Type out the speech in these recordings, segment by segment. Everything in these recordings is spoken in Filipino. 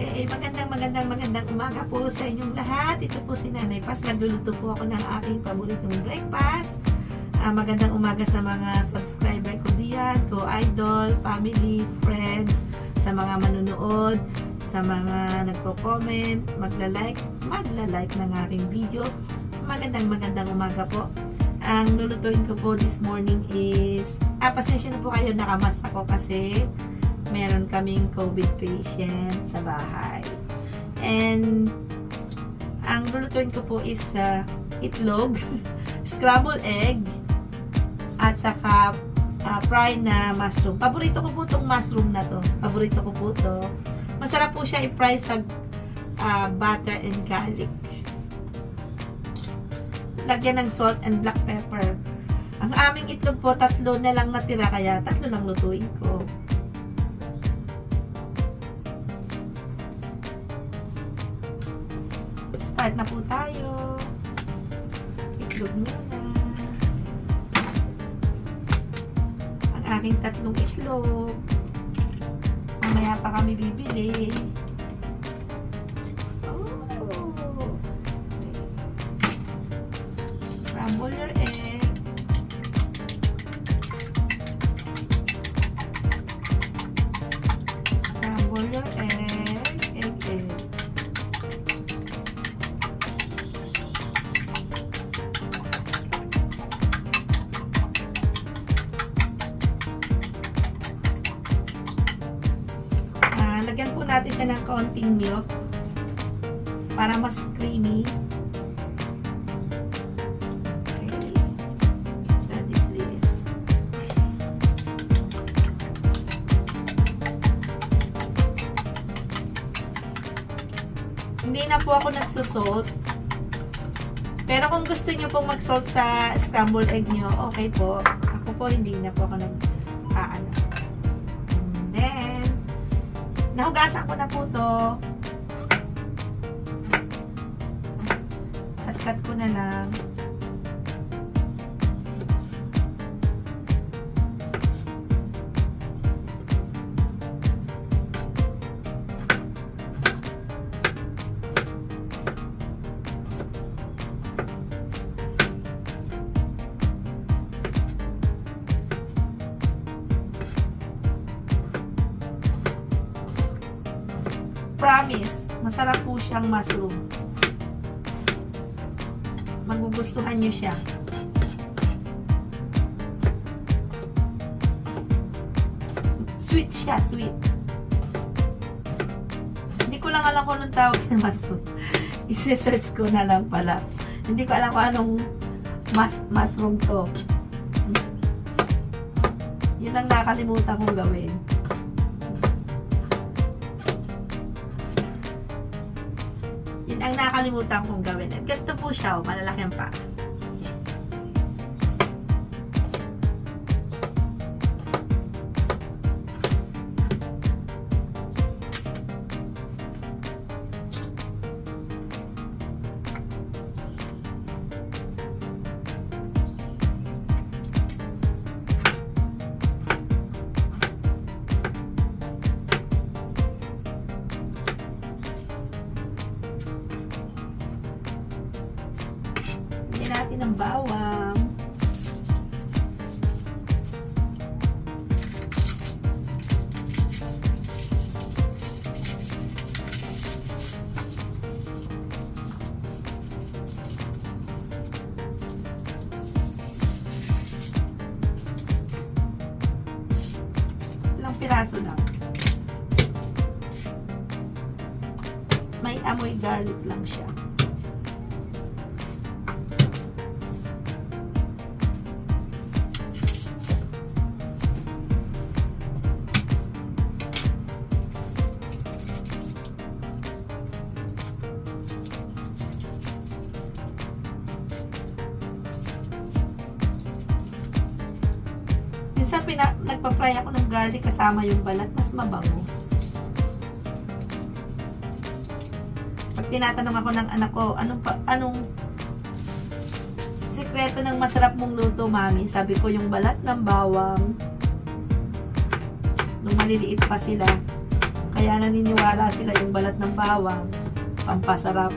Okay, magandang umaga po sa inyong lahat. Ito po si Nanay Paz. Nagluluto po ako ng aking paboritong breakfast. Magandang umaga sa mga subscriber ko diyan, idol, family, friends, sa mga manunood, sa mga nagko-comment, magla-like ng aking video. Magandang umaga po. Ang lulutuin ko po this morning is, pasensya na po kayo, nakamas ako kasi meron kaming COVID patient sa bahay. And ang lulutuin ko po is itlog, scrambled egg, at saka fry na mushroom. Paborito ko po itong mushroom na to. Paborito ko po to. Masarap po siya i-fry sa butter and garlic. Lagyan ng salt and black pepper. Ang aming itlog po, 3 na lang natira, kaya 3 lang lutuin ko. Start na po tayo. Itlog muna. Ang aking 3 itlog. Mamaya pa kami bibili. Scramble your egg. Scramble your egg. Egg. Lagyan po natin siya ng kaunting milk para mas creamy. Okay. Daddy, please. Hindi na po ako nagsusalt. Pero kung gusto nyo pong mag-salt sa scrambled egg nyo, okay po. Ako po hindi na po ako nag-aano. Nahugasan ko na po to. Cut ko na lang. Promise, masarap po siyang mushroom. Magugustuhan niyo siya. Sweet siya, sweet. Hindi ko lang alam kung anong tawag ng mushroom. I-search ko na lang pala. Hindi ko alam kung anong mushroom to. Yun ang nakalimutan kong gawin. Ang nakalimutan kong gawin. At ganito po siya, malalaki pa. Natin ng bawang. Ilang piraso lang. May amoy garlic lang siya. Minsan nagpa-fry ako ng garlic kasama yung balat, mas mabango. Pag tinatanong ako ng anak ko, anong sikreto ng masarap mong luto, mami? Sabi ko, yung balat ng bawang. Nung maliliit pa sila. Kaya naniniwala sila yung balat ng bawang, pampasarap.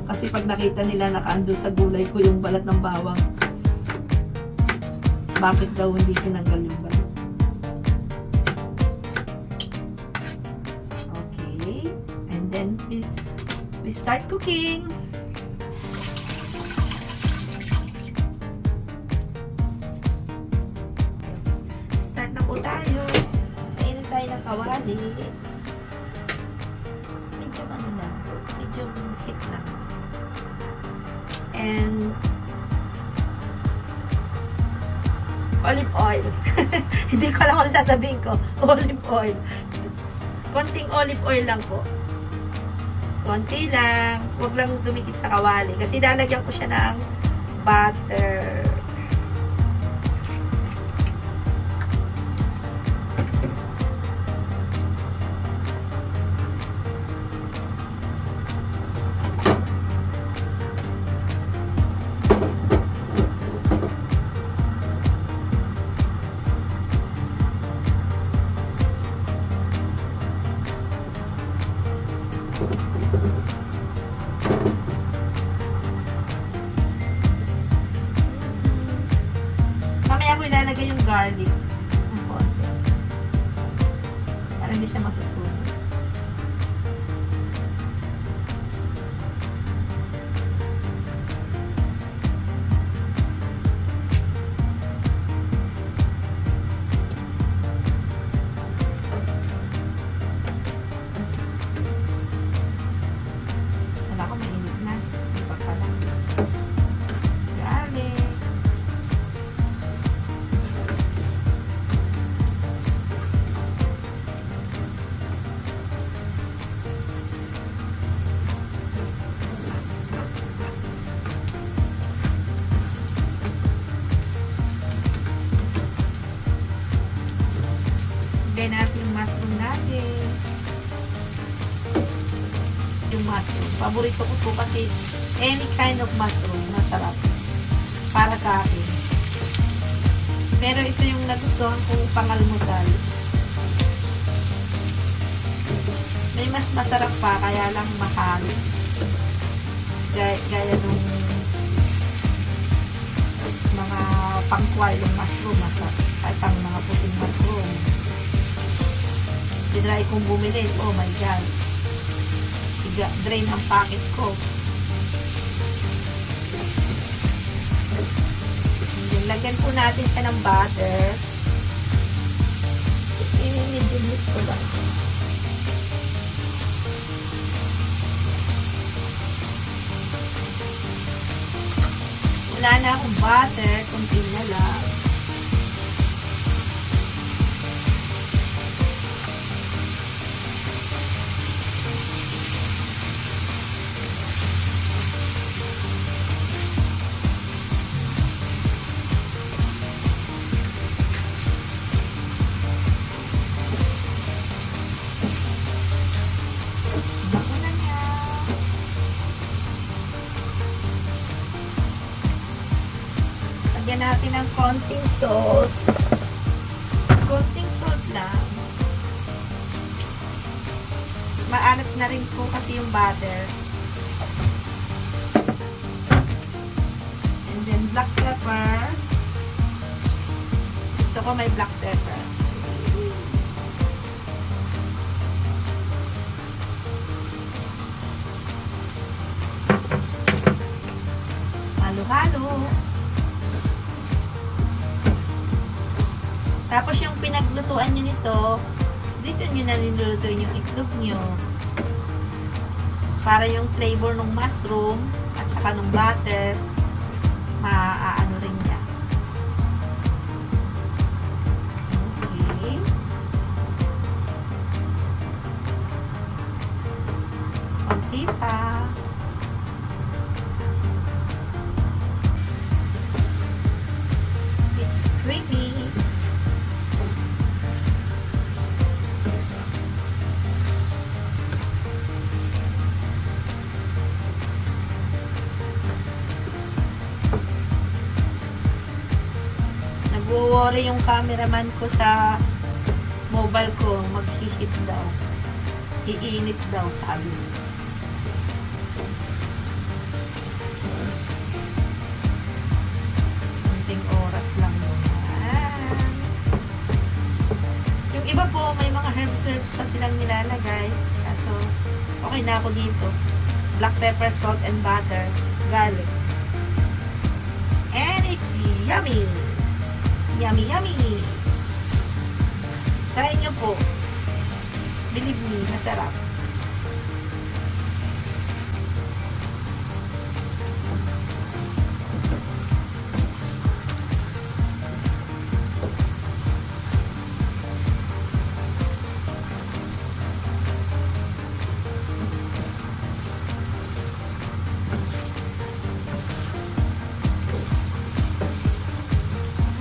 Kasi pag nakita nila nakaandun sa gulay ko yung balat ng bawang, bakit daw hindi tinanggal yung balat? Okay. And then, we start cooking. Start na po tayo. Kainin tayo ng kawali. Medyo ano lang. Medyo hit lang. And olive oil. Hindi ko alam kung ano sasabihin ko. Olive oil. Konting olive oil lang po. Konti lang. Huwag lang dumikit sa kawali. Kasi lalagyan ko siya ng butter. Mamaya ko ilalagay yung garlic ng konti para hindi siya masusunog. Wala ko, mainit na. Hindi pa pala. Garlic. Lagay natin yung mushroom natin. Yung mushroom. Paborito ko po kasi any kind of mushroom masarap para sa akin. Pero ito yung nagustuhan kong pangalmusal. May mas masarap pa, kaya lang mahal. Gaya nung mga pangkwalong mushroom, ay pang mga puting mushroom. Dinry kong bumili. Oh my God. Drain ang packet ko. Lagyan po natin siya ng butter. Ini-mix ko lang. Wala na akong butter. Kunti na lang. Lagyan natin ng konting salt. Konting salt lang. Maalat na rin po kasi yung butter. And then black pepper. Gusto ko may black pepper. Halo-halo. Tapos yung pinaglutuan nyo nito, dito nyo na nilulutuin yung itlog nyo. Para yung flavor ng mushroom at saka ng butter, maaano rin niya. Okay. Okay pa. It's creamy. Nagwo-worry yung cameraman ko sa mobile ko maghihit daw. Iinit daw, sabi niya. Kunting oras lang yun. Yung iba po, may mga herbs pa silang nilalagay. Kaso, okay na ako dito. Black pepper, salt, and butter. Garlic. And it's yummy! Yummy, yummy! Try nyo po. Believe me, masarap.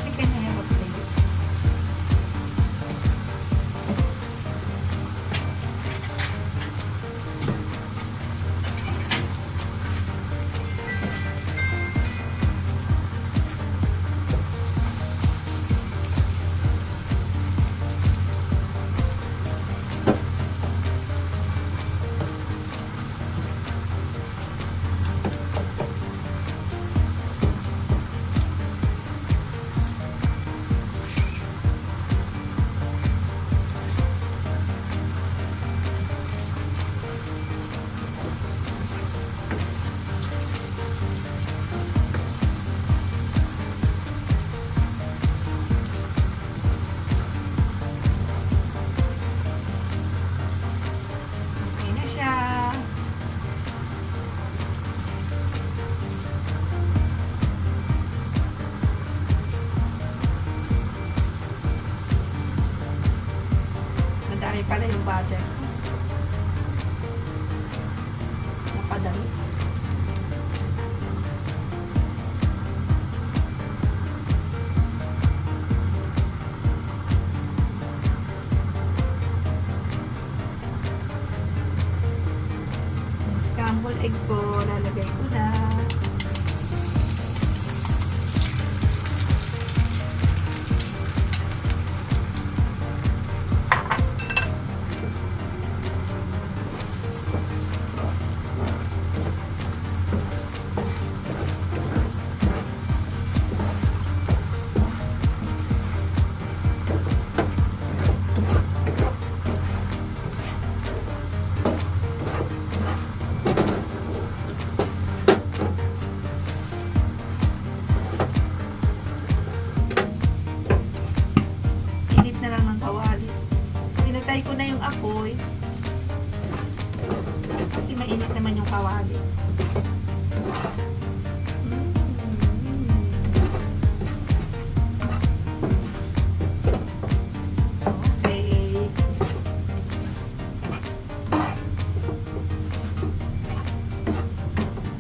Kasi kanya yung plate. Okay na siya. Madami pala yung butter. Napadami. Yung scrambled egg ko, lalagay ko na. Init na lang ng kawali. Pinatay ko na yung apoy. Kasi mainit naman yung kawali. Okay.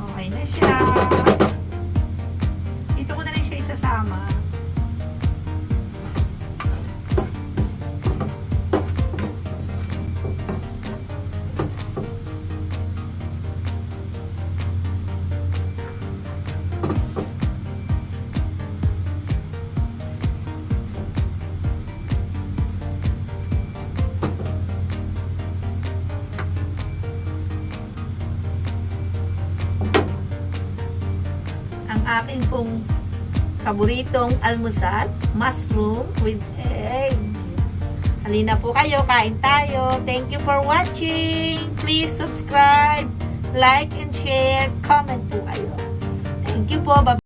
Okay na siya. Dito ko na lang siya isasama. Ang akin pong paboritong almusal, mushroom with egg. Halina po kayo, kain tayo. Thank you for watching. Please subscribe, like and share, comment po kayo. Thank you po. Bye-bye.